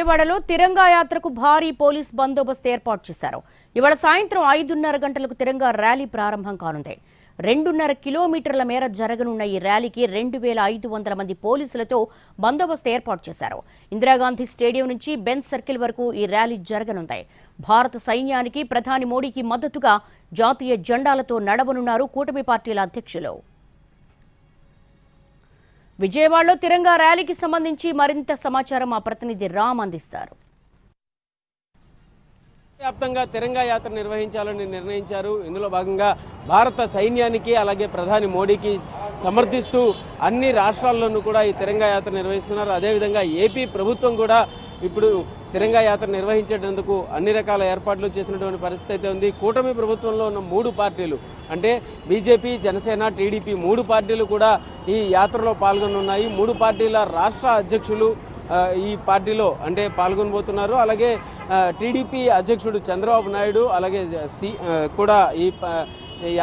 విజయవాడలో తిరంగా యాత్రకు భారీ పోలీస్ బందోబస్తు ఏర్పాటు చేశారు. ఇవాళ సాయంత్రం 5:30 గంటలకు తిరంగా ర్యాలీ ప్రారంభం కానుంది. 2.5 కిలోమీటర్ల మేర జరగనున్న ఈ ర్యాలీకి 2,500 మంది పోలీసులతో బందోబస్తు ఏర్పాటు చేశారు. ఇందిరాగాంధీ స్టేడియం నుంచి బెంజ్ సర్కిల్ వరకు ఈ ర్యాలీ జరగనుంది. భారత సైన్యానికి ప్రధాని మోడీకి మద్దతుగా జాతీయ జెండాలతో నడవనున్నారు కూటమి పార్టీల అధ్యక్షులు. విజయవాడలో తిరంగా ర్యాలీకి సంబంధించి మరింత సమాచారం మా ప్రతినిధి రామ్ అందిస్తారు. వ్యాప్తంగా తిరంగా యాత్ర నిర్వహించాలని నిర్ణయించారు. ఇందులో భాగంగా భారత సైన్యానికి అలాగే ప్రధాని మోడీకి సమర్థిస్తూ అన్ని రాష్ట్రాల్లోనూ కూడా ఈ తిరంగా యాత్ర నిర్వహిస్తున్నారు. అదేవిధంగా ఏపీ ప్రభుత్వం కూడా ఇప్పుడు తిరంగా యాత్ర నిర్వహించేందుకు అన్ని రకాల ఏర్పాట్లు చేసినటువంటి పరిస్థితి అయితే ఉంది. కూటమి ప్రభుత్వంలో ఉన్న 3 పార్టీలు అంటే బీజేపీ, జనసేన, టీడీపీ 3 పార్టీలు కూడా ఈ యాత్రలో పాల్గొనున్నాయి. 3 పార్టీల రాష్ట్ర అధ్యక్షులు ఈ పార్టీలో అంటే పాల్గొనబోతున్నారు. అలాగే టీడీపీ అధ్యక్షుడు చంద్రబాబు నాయుడు అలాగే కూడా ఈ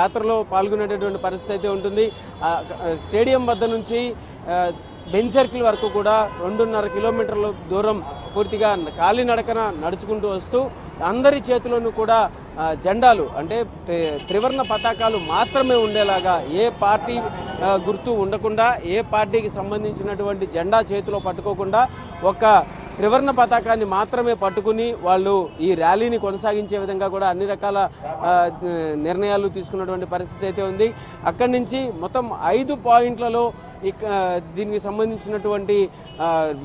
యాత్రలో పాల్గొనేటటువంటి పరిస్థితి అయితే ఉంటుంది. స్టేడియం వద్ద నుంచి బెంజ్ సర్కిల్ వరకు కూడా 2.5 కిలోమీటర్ల దూరం పూర్తిగా కాలినడకన నడుచుకుంటూ వస్తూ అందరి చేతిలోనూ కూడా జెండాలు అంటే త్రివర్ణ పతాకాలు మాత్రమే ఉండేలాగా ఏ పార్టీ గుర్తు ఉండకుండా ఏ పార్టీకి సంబంధించినటువంటి జెండా చేతిలో పట్టుకోకుండా ఒక త్రివర్ణ పతాకాన్ని మాత్రమే పట్టుకుని వాళ్ళు ఈ ర్యాలీని కొనసాగించే విధంగా కూడా అన్ని రకాల నిర్ణయాలు తీసుకున్నటువంటి పరిస్థితి అయితే ఉంది. అక్కడి నుంచి మొత్తం 5 పాయింట్లలో దీనికి సంబంధించినటువంటి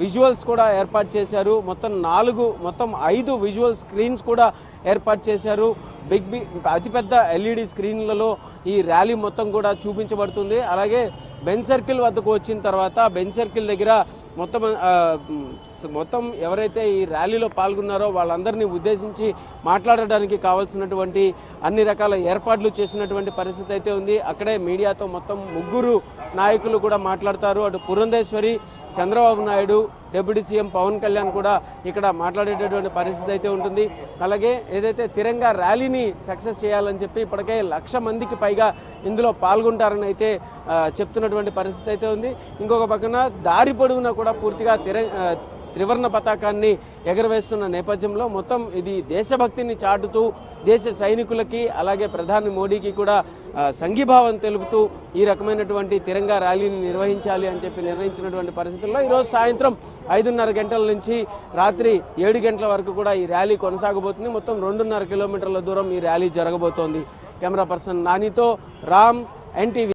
విజువల్స్ కూడా ఏర్పాటు చేశారు. మొత్తం 5 విజువల్ స్క్రీన్స్ కూడా ఏర్పాటు చేశారు. అతిపెద్ద ఎల్ఈడి స్క్రీన్లలో ఈ ర్యాలీ మొత్తం కూడా చూపించబడుతుంది. అలాగే బెంజ్ సర్కిల్ వద్దకు వచ్చిన తర్వాత బెంజ్ సర్కిల్ దగ్గర మొత్తం ఎవరైతే ఈ ర్యాలీలో పాల్గొన్నారో వాళ్ళందరినీ ఉద్దేశించి మాట్లాడడానికి కావాల్సినటువంటి అన్ని రకాల ఏర్పాట్లు చేసినటువంటి పరిస్థితి అయితే ఉంది. అక్కడే మీడియాతో మొత్తం 3 నాయకులు కూడా మాట్లాడతారు. అటు పురంధేశ్వరి, చంద్రబాబు నాయుడు, డిప్యూటీ సీఎం పవన్ కళ్యాణ్ కూడా ఇక్కడ మాట్లాడేటటువంటి పరిస్థితి అయితే ఉంటుంది. అలాగే ఏదైతే తిరంగా ర్యాలీని సక్సెస్ చేయాలని చెప్పి ఇప్పటికే 1,00,000 మందికి పైగా ఇందులో పాల్గొంటారని అయితే చెప్తున్నటువంటి పరిస్థితి అయితే ఉంది. ఇంకొక పక్కన దారి పొడవునా కూడా పూర్తిగా త్రివర్ణ పతాకాన్ని ఎగరవేస్తున్న నేపథ్యంలో మొత్తం ఇది దేశభక్తిని చాటుతూ దేశ సైనికులకి అలాగే ప్రధాని మోడీకి కూడా సంఘీభావం తెలుపుతూ ఈ రకమైనటువంటి తిరంగా ర్యాలీని నిర్వహించాలి అని చెప్పి నిర్ణయించినటువంటి పరిస్థితుల్లో ఈరోజు సాయంత్రం 5:30 గంటల నుంచి రాత్రి 7 గంటల వరకు కూడా ఈ ర్యాలీ కొనసాగబోతుంది. మొత్తం 2.5 కిలోమీటర్ల దూరం ఈ ర్యాలీ జరగబోతోంది. కెమెరా పర్సన్ నానితో రామ్, ఎన్టీవీ.